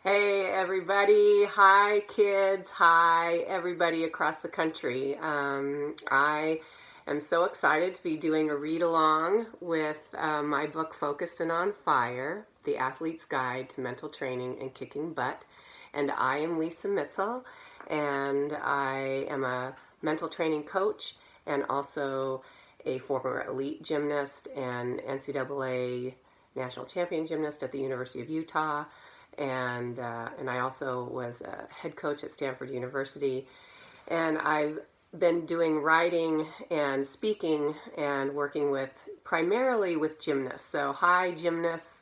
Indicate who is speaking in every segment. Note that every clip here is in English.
Speaker 1: Hey everybody, hi kids, hi everybody across the country. I am so excited to be doing a read along with my book Focused and on Fire, The Athlete's Guide to Mental Training and Kicking Butt. And I am Lisa Mitzel, and I am a mental training coach and also a former elite gymnast and NCAA national champion gymnast at the University of Utah. And I also was a head coach at Stanford University. And I've been doing writing and speaking and working with primarily with gymnasts. So hi gymnasts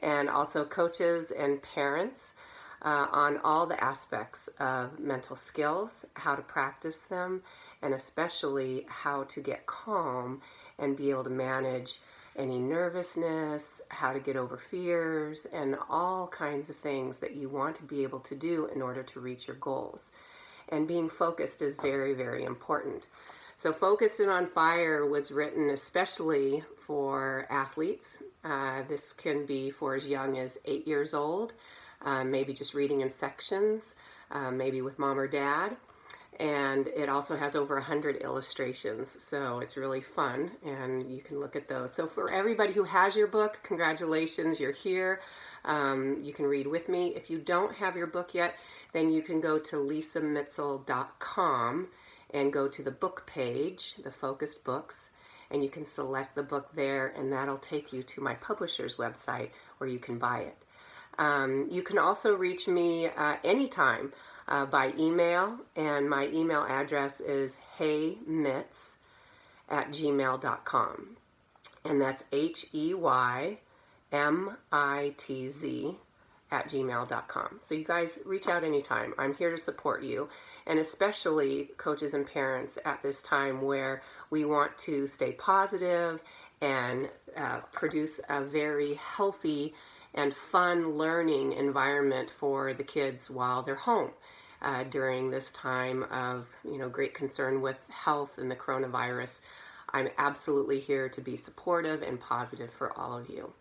Speaker 1: and also coaches and parents on all the aspects of mental skills, how to practice them, and especially how to get calm and be able to manage any nervousness, how to get over fears, and all kinds of things that you want to be able to do in order to reach your goals. And being focused is very, very important. So Focused and on Fire was written especially for athletes. This can be for as young as 8 years old, maybe just reading in sections, maybe with mom or dad. And it also has over 100 illustrations, so it's really fun, and you can look at those. So for everybody who has your book, congratulations, you're here. You can read with me. If you don't have your book yet, then you can go to lisamitzel.com and go to the book page, the focused books, and you can select the book there, and that'll take you to my publisher's website where you can buy it. You can also reach me anytime by email, and my email address is HeyMitz@gmail.com, and that's HeyMitz@gmail.com. So you guys reach out anytime. I'm here to support you, and especially coaches and parents at this time where we want to stay positive and produce a very healthy and fun learning environment for the kids while they're home during this time of great concern with health and the coronavirus. I'm absolutely here to be supportive and positive for all of you.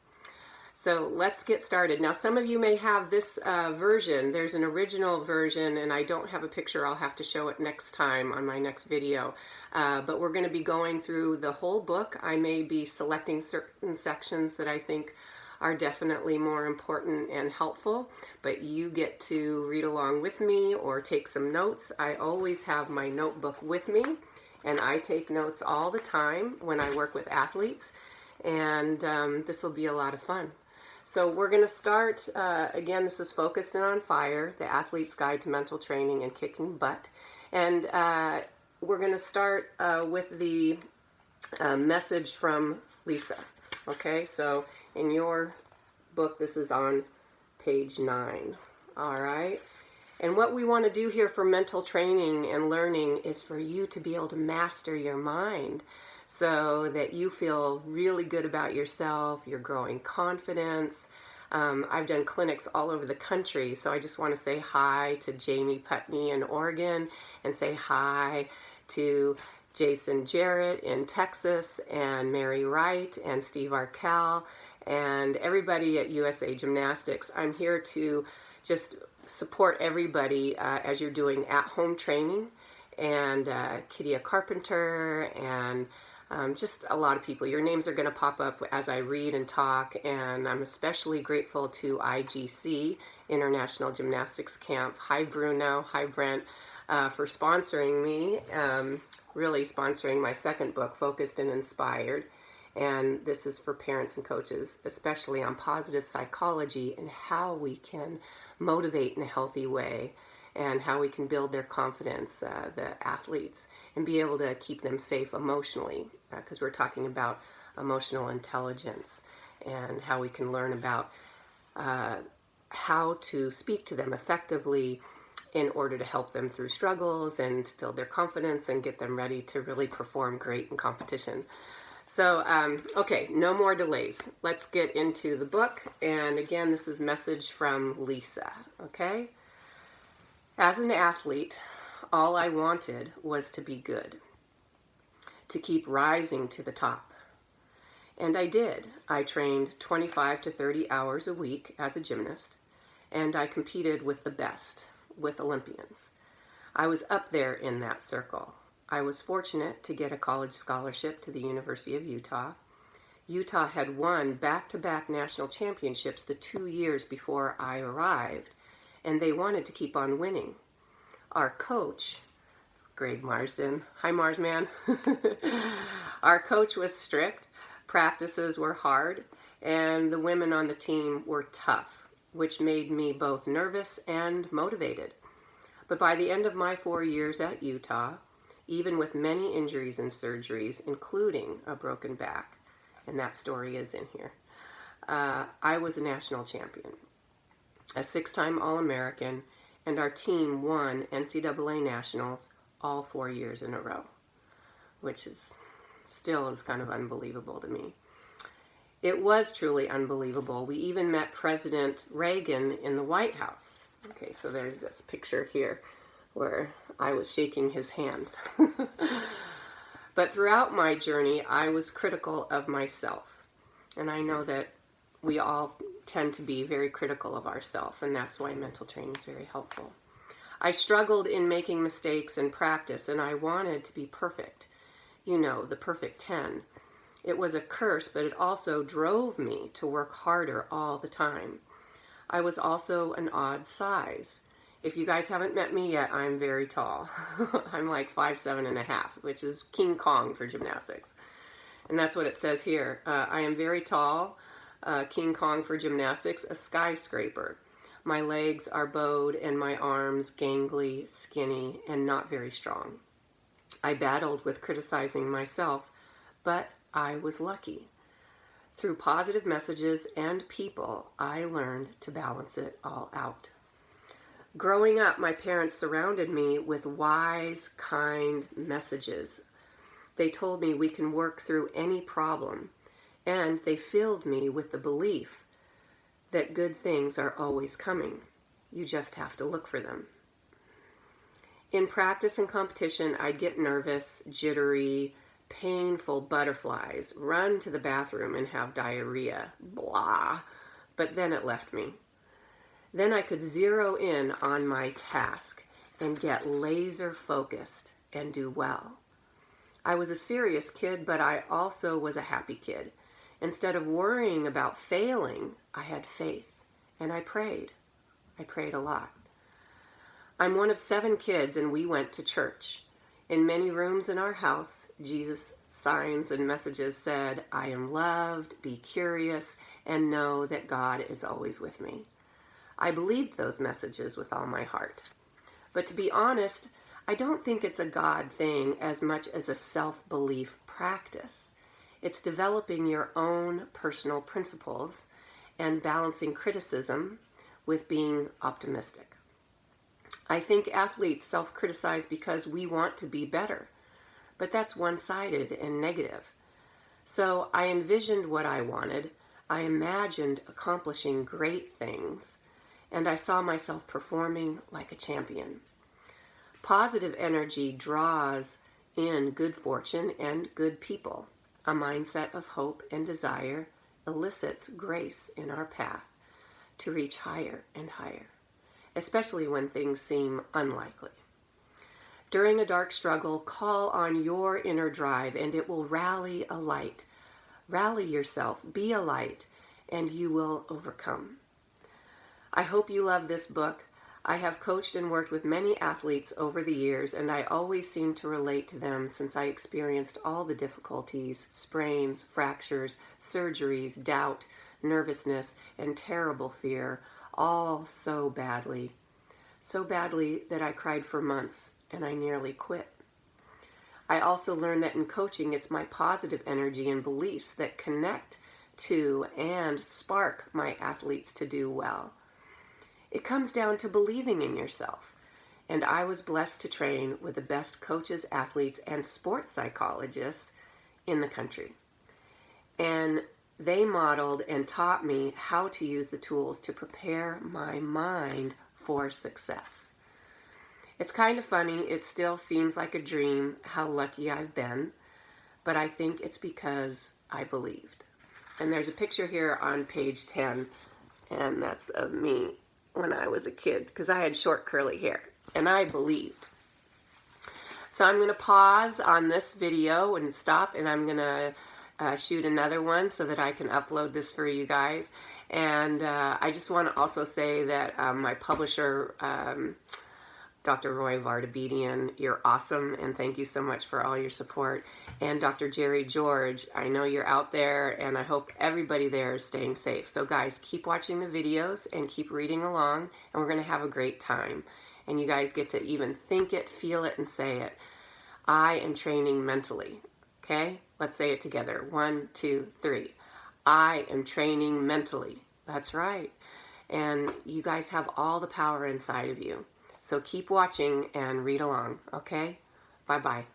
Speaker 1: So let's get started. Now some of you may have this version. There's an original version, and I don't have a picture. I'll have to show it next time on my next video. But we're going to be going through the whole book. I may be selecting certain sections that I think are definitely more important and helpful, but you get to read along with me or take some notes. I always have my notebook with me, and I take notes all the time when I work with athletes, and this will be a lot of fun. So we're going to start, again, this is Focused and on Fire, The Athlete's Guide to Mental Training and Kicking Butt, and we're going to start with the message from Lisa. Okay, so in your book, this is on page 9. All right. And what we want to do here for mental training and learning is for you to be able to master your mind so that you feel really good about yourself, you're growing confidence. I've done clinics all over the country, so I just want to say hi to Jamie Putney in Oregon and say hi to Jason Jarrett in Texas, and Mary Wright and Steve Arkell and everybody at USA Gymnastics. I'm here to just support everybody as you're doing at-home training, and Kittia Carpenter, and just a lot of people. Your names are going to pop up as I read and talk, and I'm especially grateful to IGC, International Gymnastics Camp. Hi Bruno, hi Brent, for sponsoring me. Really sponsoring my second book, Focused and Inspired. And this is for parents and coaches, especially on positive psychology and how we can motivate in a healthy way and how we can build their confidence, the athletes, and be able to keep them safe emotionally, because we're talking about emotional intelligence and how we can learn about how to speak to them effectively in order to help them through struggles and to build their confidence and get them ready to really perform great in competition. So, okay, no more delays. Let's get into the book. And again, this is message from Lisa, okay? As an athlete, all I wanted was to be good, to keep rising to the top. And I did. I trained 25 to 30 hours a week as a gymnast, and I competed with the best, with Olympians. I was up there in that circle. I was fortunate to get a college scholarship to the University of Utah. Utah had won back-to-back national championships the 2 years before I arrived, and they wanted to keep on winning. Our coach, Greg Marsden, hi Mars man, our coach was strict, practices were hard, and the women on the team were tough, which made me both nervous and motivated. But by the end of my 4 years at Utah, even with many injuries and surgeries, including a broken back, and that story is in here, I was a national champion, a 6-time All-American, and our team won NCAA Nationals all 4 years in a row, which still is kind of unbelievable to me. It was truly unbelievable. We even met President Reagan in the White House. Okay, so there's this picture here where I was shaking his hand. But throughout my journey, I was critical of myself. And I know that we all tend to be very critical of ourselves, and that's why mental training is very helpful. I struggled in making mistakes in practice, and I wanted to be perfect. You know, the perfect 10. It was a curse, but it also drove me to work harder all the time. I was also an odd size. If you guys haven't met me yet, I'm very tall. I'm like 5'7.5", which is King Kong for gymnastics. And that's what it says here. I am very tall, King Kong for gymnastics, a skyscraper. My legs are bowed and my arms gangly, skinny, and not very strong. I battled with criticizing myself, but I was lucky. Through positive messages and people, I learned to balance it all out. Growing up, my parents surrounded me with wise, kind messages. They told me we can work through any problem, and they filled me with the belief that good things are always coming. You just have to look for them. In practice and competition, I'd get nervous, jittery, painful butterflies, run to the bathroom and have diarrhea, blah, but then it left me. Then I could zero in on my task and get laser focused and do well. I was a serious kid, but I also was a happy kid. Instead of worrying about failing, I had faith and I prayed. I prayed a lot. I'm one of 7 kids and we went to church. In many rooms in our house, Jesus' signs and messages said, I am loved, be curious, and know that God is always with me. I believed those messages with all my heart. But to be honest, I don't think it's a God thing as much as a self-belief practice. It's developing your own personal principles and balancing criticism with being optimistic. I think athletes self-criticize because we want to be better, but that's one-sided and negative. So I envisioned what I wanted, I imagined accomplishing great things, and I saw myself performing like a champion. Positive energy draws in good fortune and good people. A mindset of hope and desire elicits grace in our path to reach higher and higher, especially when things seem unlikely. During a dark struggle, call on your inner drive and it will rally a light. Rally yourself, be a light, and you will overcome. I hope you love this book. I have coached and worked with many athletes over the years, and I always seem to relate to them since I experienced all the difficulties, sprains, fractures, surgeries, doubt, nervousness, and terrible fear, all so badly that I cried for months and I nearly quit. I also learned that in coaching, it's my positive energy and beliefs that connect to and spark my athletes to do well. It comes down to believing in yourself. And I was blessed to train with the best coaches, athletes, and sports psychologists in the country. And they modeled and taught me how to use the tools to prepare my mind for success. It's kind of funny, it still seems like a dream how lucky I've been, but I think it's because I believed. And there's a picture here on page 10, and that's of me when I was a kid because I had short curly hair and I believed. So I'm going to pause on this video and stop, and I'm going to shoot another one so that I can upload this for you guys. And I just want to also say that my publisher, Dr. Roy Vardabedian, you're awesome, and thank you so much for all your support. And Dr. Jerry George, I know you're out there, and I hope everybody there is staying safe. So guys, keep watching the videos and keep reading along, and we're going to have a great time. And you guys get to even think it, feel it, and say it. I am training mentally. Okay? Let's say it together. 1, 2, 3. I am training mentally. That's right. And you guys have all the power inside of you. So keep watching and read along, okay? Bye-bye.